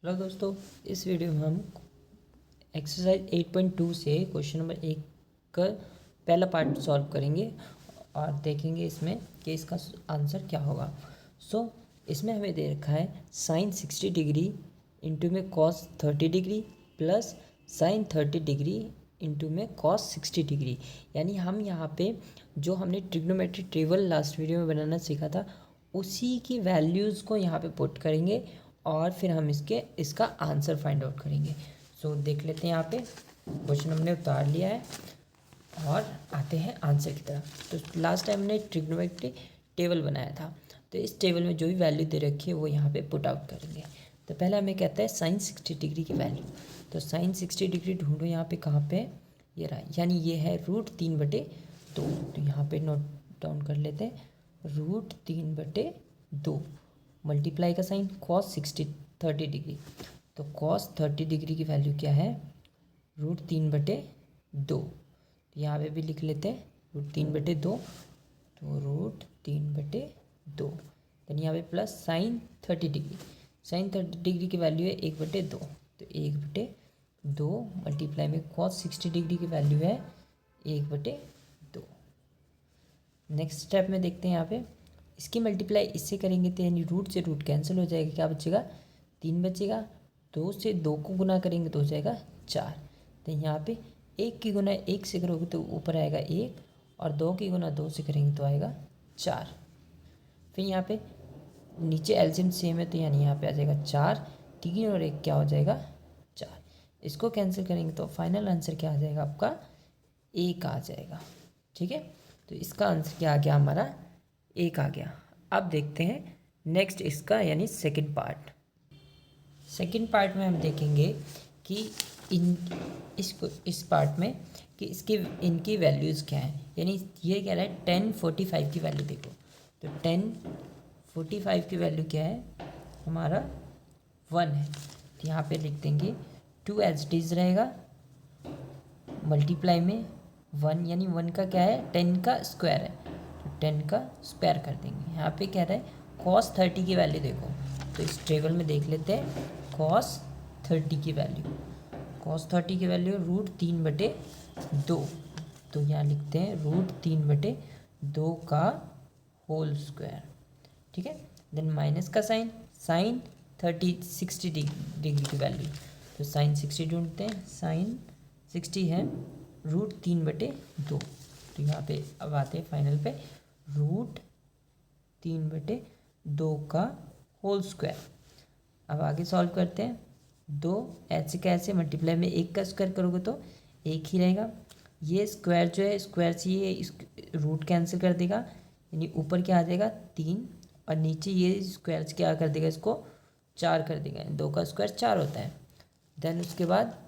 Hello दोस्तों, इस video में हम एक्सरसाइज 8.2 से क्वेश्चन नंबर 1 का पहला पार्ट सॉल्व करेंगे और देखेंगे इसमें कि इसका आंसर क्या होगा। इसमें हमें दे रखा है साइन 60 डिग्री इंटू में cos 30 degree plus sine 30 degree into में कॉस 60 डिग्री। यानी हम यहाँ पे जो हमने ट्रिग्नोमेट्री टेबल लास्ट वीडियो में बनाना सीखा था उसी की वैल्यूज़ को यहाँ पे पुट करेंगे और फिर हम इसका आंसर फाइंड आउट करेंगे। देख लेते हैं, यहाँ पे क्वेश्चन हमने उतार लिया है और आते हैं आंसर की तरफ। तो लास्ट टाइम हमने ट्रिग्नोमेट्री टेबल बनाया था, तो इस टेबल में जो भी वैल्यू दे रखी है वो यहाँ पे पुट आउट करेंगे। तो पहला हमें कहता है साइन 60 डिग्री की वैल्यू। तो साइन 60 डिग्री ढूंढो, यहाँ पे कहाँ पे, ये रहा, यानी ये है √3/2। तो यहाँ पे नोट डाउन कर लेते हैं, √3/2 मल्टीप्लाई का साइन कॉस 30 डिग्री। तो कॉस 30 डिग्री की वैल्यू क्या है, √3/2। तो यहाँ पे भी लिख लेते हैं √3/2। तो √3/2 देन यहाँ पे plus sine 30 degree. Sine 30 degree की वैल्यू है 1/2। तो 1/2 मल्टीप्लाई में कॉस 60 डिग्री की वैल्यू है 1/2। नेक्स्ट स्टेप में देखते हैं, यहाँ पे इसकी मल्टीप्लाई इससे करेंगे तो यानी रूट से रूट कैंसिल हो जाएगा, क्या बचेगा, 3 बचेगा। 2 से 2 को गुना करेंगे तो हो जाएगा 4। तो यहाँ पे 1 की गुना 1 से करोगे तो ऊपर आएगा 1 और 2 की गुना 2 से करेंगे तो आएगा 4। फिर यहाँ पे नीचे एलसीएम सेम है तो यानी यहाँ पे आ जाएगा 4, 3 और 1 क्या हो जाएगा 4। इसको कैंसिल करेंगे तो फाइनल आंसर क्या आ जाएगा, आपका 1 आ जाएगा। ठीक है, तो इसका आंसर क्या आ गया, हमारा 1 आ गया। अब देखते हैं नेक्स्ट इसका यानी सेकंड पार्ट। सेकंड पार्ट में हम देखेंगे कि इस पार्ट में कि इनकी वैल्यूज़ क्या है। यानी ये कह रहा है 1045 की वैल्यू देखो। तो 1045 की वैल्यू क्या है, हमारा 1 है। तो यहाँ पे लिख देंगे 2 एज इट इज़ रहेगा, मल्टीप्लाई में 1 यानी 1 का क्या है, 10 का स्क्वायर है, तो 10 का स्क्वायर कर देंगे। यहाँ पे कह रहा है cos 30 की वैल्यू देखो। तो इस टेबल में देख लेते हैं cos 30 की वैल्यू। cos 30 की वैल्यू √3/2। तो यहाँ लिखते हैं √3/2 का होल स्क्वायर। ठीक है, देन माइनस का साइन, साइन 60 डिग्री की वैल्यू। तो साइन 60 ढूंढते हैं, साइन 60 है √3/2। तो यहाँ पे अब आते हैं फाइनल पे √3/2 का होल स्क्वायर। अब आगे सॉल्व करते हैं। 2 ऐसे कैसे मल्टीप्लाई में 1 का स्क्वायर करोगे तो 1 ही रहेगा। ये स्क्वायर जो है स्क्वायर से ये इस रूट कैंसिल कर देगा, यानी ऊपर क्या आ जाएगा 3 और नीचे ये स्क्वायर से क्या कर देगा, इसको 4 कर देगा। 2 का स्क्वायर 4 होता है। देन उसके बाद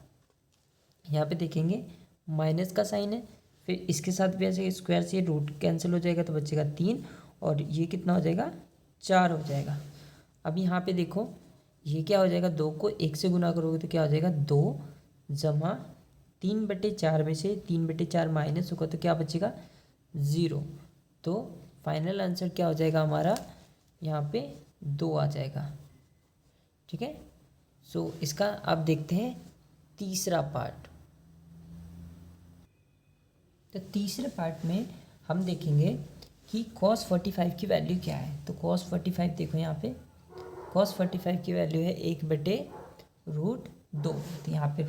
यहाँ पे देखेंगे माइनस का साइन है, फिर इसके साथ भी ऐसे स्क्वायर से रूट कैंसिल हो जाएगा तो बचेगा 3 और ये कितना हो जाएगा 4 हो जाएगा। अब यहाँ पे देखो ये क्या हो जाएगा, 2 को 1 से गुना करोगे तो क्या हो जाएगा 2 जमा 3/4 में से 3/4 माइनस होगा तो क्या बचेगा 0। तो फाइनल आंसर क्या हो जाएगा हमारा, यहाँ पे 2 आ जाएगा। ठीक है, इसका अब देखते हैं तीसरा पार्ट। तो तीसरे पार्ट में हम देखेंगे कि cos 45 की वैल्यू क्या है। तो cos 45 देखो, यहाँ पे cos 45 की वैल्यू है 1/√2। तो यहाँ पे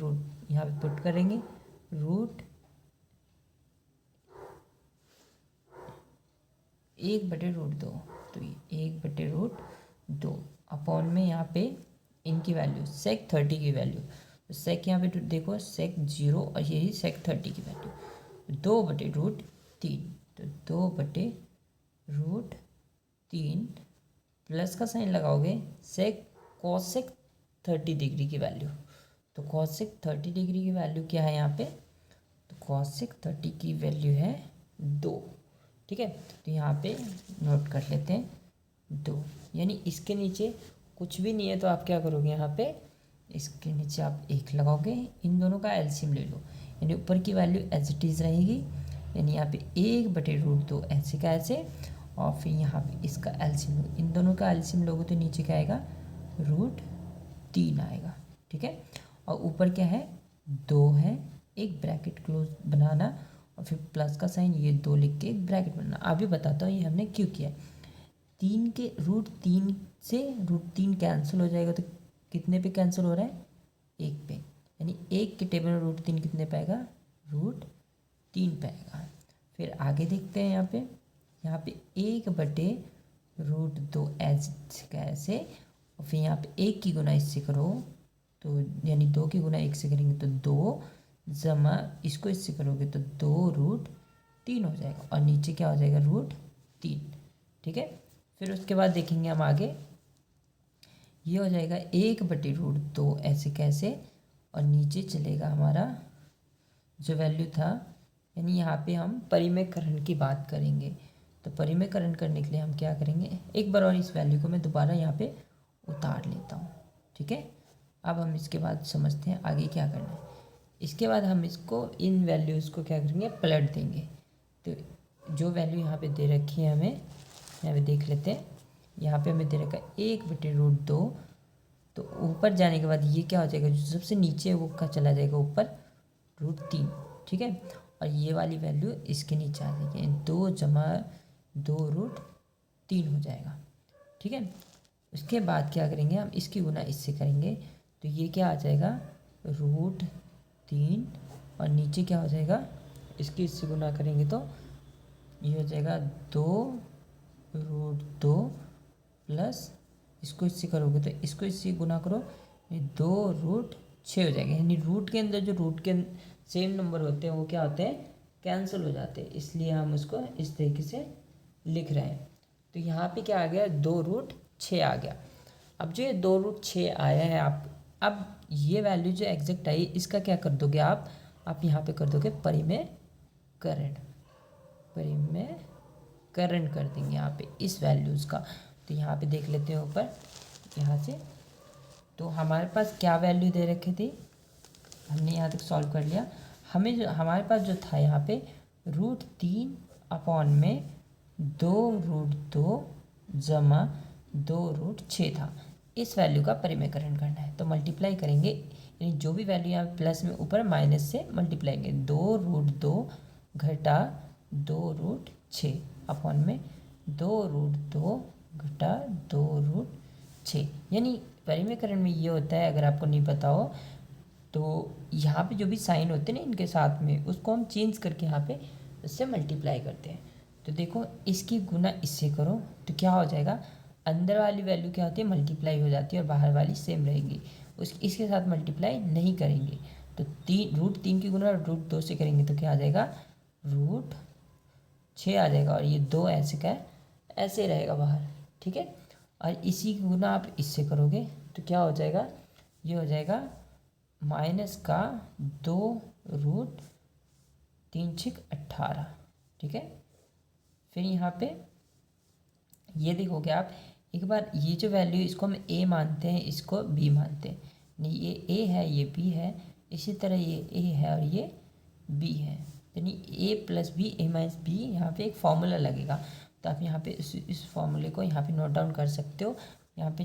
पुट करेंगे √1/√2। तो 1/√2 अपॉन में यहाँ पे इनकी वैल्यू sec 30 की वैल्यू। तो sec यहाँ पे देखो sec 0 और यही sec 30 की वैल्यू 2/√3। तो 2/√3 प्लस का साइन लगाओगे cosec 30 डिग्री की वैल्यू। तो cosec 30 डिग्री की वैल्यू क्या है यहाँ पे, तो cosec 30 की वैल्यू है 2। ठीक है, तो यहाँ पे नोट कर लेते हैं 2, यानी इसके नीचे कुछ भी नहीं है तो आप क्या करोगे, यहाँ पे इसके नीचे आप 1 लगाओगे। इन दोनों का एलसीएम ले लो, यानी ऊपर की वैल्यू एज इट इज़ रहेगी, यानी यहाँ पे 1/√2 ऐसे का ऐसे और फिर यहाँ पे इसका एलसीएम लो। इन दोनों का एलसीएम लोगे तो नीचे क्या आएगा 3 आएगा। ठीक है, और ऊपर क्या है 2 है, एक ब्रैकेट क्लोज बनाना और फिर प्लस का साइन, ये 2 लिख के एक ब्रैकेट बनाना। अभी बताता हूँ ये हमने क्यों किया। 3 के √3 से √3 कैंसिल हो जाएगा, तो कितने पे कैंसिल हो रहा है 1 पे, यानी 1 के टेबल में √3 कितने पे आएगा √3 पे आएगा। फिर आगे देखते हैं यहाँ पे 1/√2 ऐसे, और फिर यहाँ पे 1 की गुना इससे करो तो यानी 2 की गुना 1 से करेंगे तो 2 जमा इसको इससे करोगे तो 2√3 हो जाएगा, और नीचे क्या हो जाएगा √3। ठीक है, फिर उसके बाद देखेंगे हम आगे, ये हो जाएगा 1/√2 ऐसे कैसे, और नीचे चलेगा हमारा जो वैल्यू था, यानी यहाँ पे हम परिमेयकरण की बात करेंगे। तो परिमेयकरण करने के लिए हम क्या करेंगे, एक बार और इस वैल्यू को मैं दोबारा यहाँ पे उतार लेता हूँ। ठीक है, अब हम इसके बाद समझते हैं आगे क्या करना है। इसके बाद हम इसको इन वैल्यूज़ को क्या करेंगे पलट देंगे। तो जो वैल्यू यहाँ पे दे रखी है हमें, यहाँ पे देख लेते हैं, यहाँ पे हमें दे रखा है 1/√2, तो ऊपर जाने के बाद ये क्या हो जाएगा, जो सबसे नीचे है वो का चला जाएगा ऊपर √3। ठीक है, और ये वाली वैल्यू इसके नीचे आ जाएगी, 2 जमा 2√3 हो जाएगा। ठीक है, उसके बाद क्या करेंगे हम, इसकी गुना इससे करेंगे तो ये क्या आ जाएगा √3, और नीचे क्या हो जाएगा, इसकी इससे गुना करेंगे तो ये हो जाएगा 2√2 प्लस इसको इससे करोगे तो इसको इससे गुना करो, ये 2√6 हो जाएगा। यानी रूट के अंदर जो रूट के सेम नंबर होते हैं वो क्या होते हैं कैंसिल हो जाते हैं, इसलिए हम उसको इस तरीके से लिख रहे हैं। तो यहाँ पे क्या आ गया 2√6 आ गया। अब जो ये 2√6 आया है, आप अब ये वैल्यू जो एग्जैक्ट आई इसका क्या कर दोगे आप यहाँ पे कर दोगे परिमेयकरण कर देंगे यहाँ पे इस वैल्यूज़ का। तो यहाँ पे देख लेते हैं ऊपर यहाँ से, तो हमारे पास क्या वैल्यू दे रखी थी, हमने यहाँ तक सॉल्व कर लिया। हमें जो हमारे पास जो था यहाँ पे √3 में 2√2 जमा 2√6 था, इस वैल्यू का परिमेयकरण करना है। तो मल्टीप्लाई करेंगे, यानी जो भी वैल्यू यहाँ प्लस में ऊपर माइनस से मल्टीप्लाई करेंगे, 2√2 घटा 2√6 अपॉन में 2√2 घटा 2√6। यानी परिमेयकरण में ये होता है, अगर आपको नहीं पता हो तो यहाँ पे जो भी साइन होते हैं ना इनके साथ में, उसको हम चेंज करके यहाँ पे इससे मल्टीप्लाई करते हैं। तो देखो इसकी गुना इससे करो तो क्या हो जाएगा, अंदर वाली वैल्यू क्या होती है मल्टीप्लाई हो जाती है और बाहर वाली सेम रहेगी, इसके साथ मल्टीप्लाई नहीं करेंगे। तो √3 की गुना √2 से करेंगे तो क्या आ जाएगा √6 आ जाएगा, और ये 2 ऐसे का ऐसे रहेगा बाहर। ठीक है, और इसी की गुना आप इससे करोगे तो क्या हो जाएगा, ये हो जाएगा -2√3×18। ठीक है, फिर यहाँ पे ये देखोगे आप एक बार, ये जो वैल्यू इसको हम a मानते हैं, इसको b मानते हैं, नहीं ये a है ये b है, इसी तरह ये a है और ये b है, यानी a + b a - b यहाँ पे एक फॉर्मूला लगेगा। तो आप यहाँ पे इस फॉर्मूले को यहाँ पे नोट डाउन कर सकते हो यहाँ पे।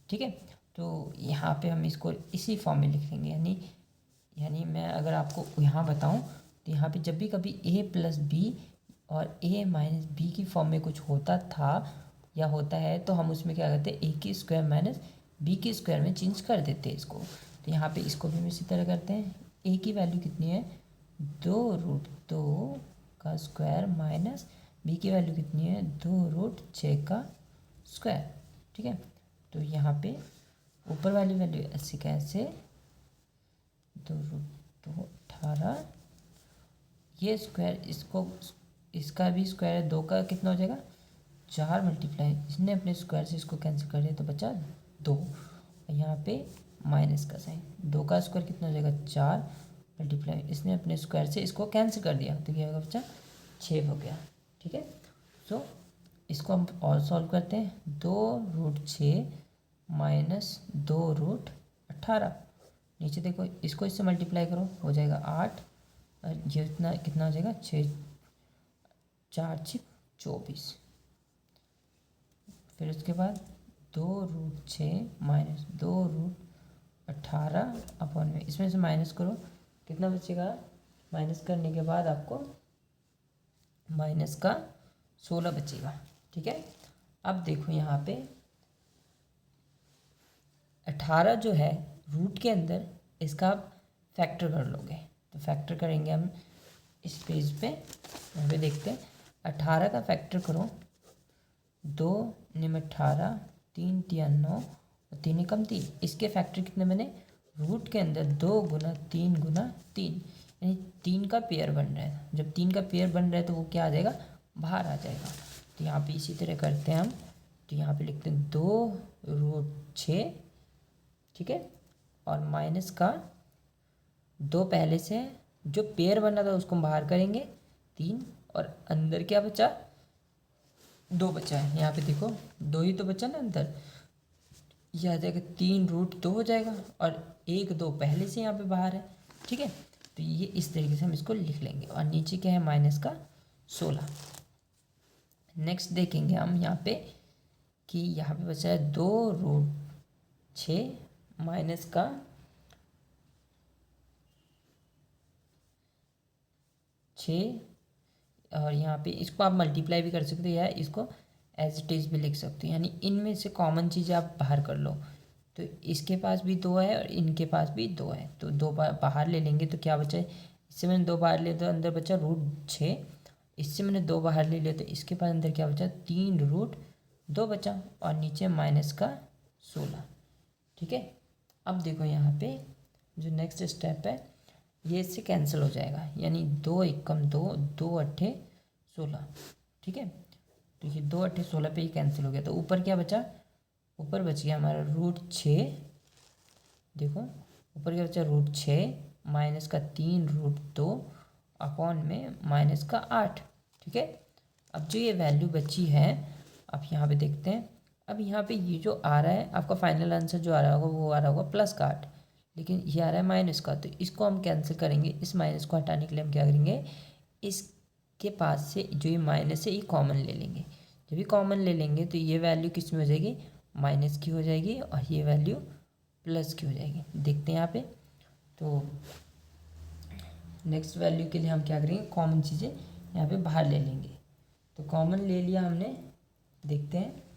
ठीक है, तो यहाँ पे हम इसको इसी फॉर्म में लिख लेंगे, यानी मैं अगर आपको यहाँ बताऊँ तो यहाँ पे जब भी कभी a + b और a - b की फॉर्म में कुछ होता था या होता है तो हम उसमें क्या करते हैं a² - b² में चेंज कर देते हैं इसको। तो यहाँ पे इसको भी हम इसी तरह करते हैं, a की वैल्यू कितनी है 2√2 का स्क्वायर माइनस b की वैल्यू कितनी है 2√6 का स्क्वायर। ठीक है, तो यहाँ पे ऊपर वाली वैल्यू ऐसे कैसे 2√2 18, ये स्क्वायर इसका भी स्क्वायर है, 2 का कितना हो जाएगा 4 मल्टीप्लाई, इसने अपने स्क्वायर से इसको कैंसिल कर दिया तो बचा 2, और यहाँ पे माइनस का साइन, 2 का स्क्वायर कितना हो जाएगा 4 मल्टीप्लाई, इसने अपने स्क्वायर से इसको कैंसिल कर दिया तो क्या होगा बच्चा 6 हो गया। ठीक है, सो इसको हम और सॉल्व करते हैं, 2√6 माइनस 2√18, नीचे देखो इसको इससे मल्टीप्लाई करो हो जाएगा 8, और ये इतना कितना हो जाएगा 6 4 6 24। फिर उसके बाद 2√6 माइनस 2√18 18/में, इसमें से माइनस करो, कितना बचेगा? माइनस करने के बाद आपको माइनस का 16 बचेगा। ठीक है, अब देखो यहाँ पे 18 जो है रूट के अंदर, इसका आप फैक्टर कर लोगे। तो फैक्टर करेंगे हम इस पेज पे, यहाँ पे देखते हैं 18 का फैक्टर करो, 2 निम 18, 3 तिया 9 और 3 एकम 3। इसके फैक्टर कितने बने? रूट के अंदर 2 गुना 3 गुना 3, यानी 3 का पेयर बन रहा है। जब 3 का पेयर बन रहा है तो वो क्या आ जाएगा? बाहर आ जाएगा। तो यहाँ पे इसी तरह करते हैं हम। तो यहाँ पे लिखते हैं 2√6, ठीक है, और माइनस का 2 पहले से है, जो पेयर बना था उसको हम बाहर करेंगे 3, और अंदर क्या बचा? 2 बचा है। यहाँ पे देखो 2 ही तो बचा ना अंदर, यह आ जाएगा 3√2 हो जाएगा, और 1 2 पहले से यहाँ पे बाहर है। ठीक है, तो ये इस तरीके से हम इसको लिख लेंगे। और नीचे क्या है? माइनस का 16। नेक्स्ट देखेंगे हम यहाँ पे कि यहाँ पे बचा है 2√6 माइनस का 6, और यहाँ पे इसको आप मल्टीप्लाई भी कर सकते हो या इसको एज इट इज़ भी लिख सकते हो, यानी इनमें से कॉमन चीज़ आप बाहर कर लो। तो इसके पास भी 2 है और इनके पास भी 2 है, तो 2 बाहर ले लेंगे तो क्या बचा है? इससे मैंने 2 बाहर ले तो अंदर बचा √6, इससे मैंने 2 बाहर ले लिया तो इसके पास अंदर क्या बचा? 3√2 बचा, और नीचे माइनस का 16। ठीक है, अब देखो यहाँ पे जो नेक्स्ट स्टेप है ये इससे कैंसिल हो जाएगा, यानी 2 एकम 2, 2 अट्ठे 16। ठीक है, तो ये 2 अट्ठे 16 पे ही कैंसिल हो गया। तो ऊपर क्या बचा? ऊपर बच गया हमारा √6। देखो ऊपर क्या बचा? √6 माइनस का 3√2 अपॉन में माइनस का 8। ठीक है, अब जो ये वैल्यू बची है आप यहाँ पे देखते हैं। अब यहाँ पे ये जो आ रहा है आपका फाइनल आंसर जो आ रहा होगा वो आ रहा होगा प्लस का 8, लेकिन ये आ रहा है माइनस का, तो इसको हम कैंसिल करेंगे। इस माइनस को हटाने के लिए हम क्या करेंगे? इसके पास से जो ये माइनस है ये कॉमन ले लेंगे। जब ये कॉमन ले लेंगे तो ये वैल्यू किस में हो जाएगी? माइनस की हो जाएगी, और ये वैल्यू प्लस की हो जाएगी। देखते हैं यहाँ पे। तो नेक्स्ट वैल्यू के लिए हम क्या करेंगे? कॉमन चीज़ें यहाँ पे बाहर ले लेंगे। तो कॉमन ले लिया हमने, देखते हैं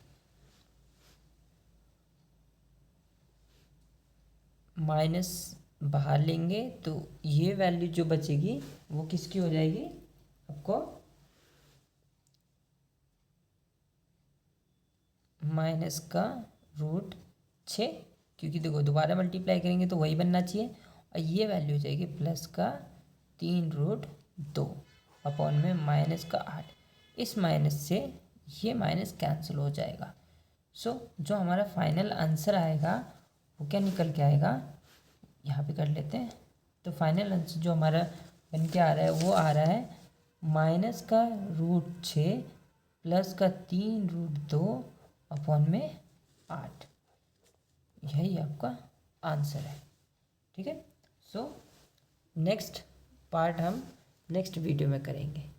माइनस बाहर लेंगे तो ये वैल्यू जो बचेगी वो किसकी हो जाएगी? आपको माइनस का √6, क्योंकि देखो दोबारा मल्टीप्लाई करेंगे तो वही बनना चाहिए, और ये वैल्यू हो जाएगी प्लस का 3√2 अपॉन में माइनस का 8। इस माइनस से ये माइनस कैंसिल हो जाएगा। सो जो हमारा फाइनल आंसर आएगा वो क्या निकल के आएगा? यहाँ पे कर लेते हैं। तो फाइनल आंसर जो हमारा बन के आ रहा है वो आ रहा है माइनस का √6 प्लस का 3√2 अपॉन में 8। यही आपका आंसर है। ठीक है, सो नेक्स्ट पार्ट हम नेक्स्ट वीडियो में करेंगे।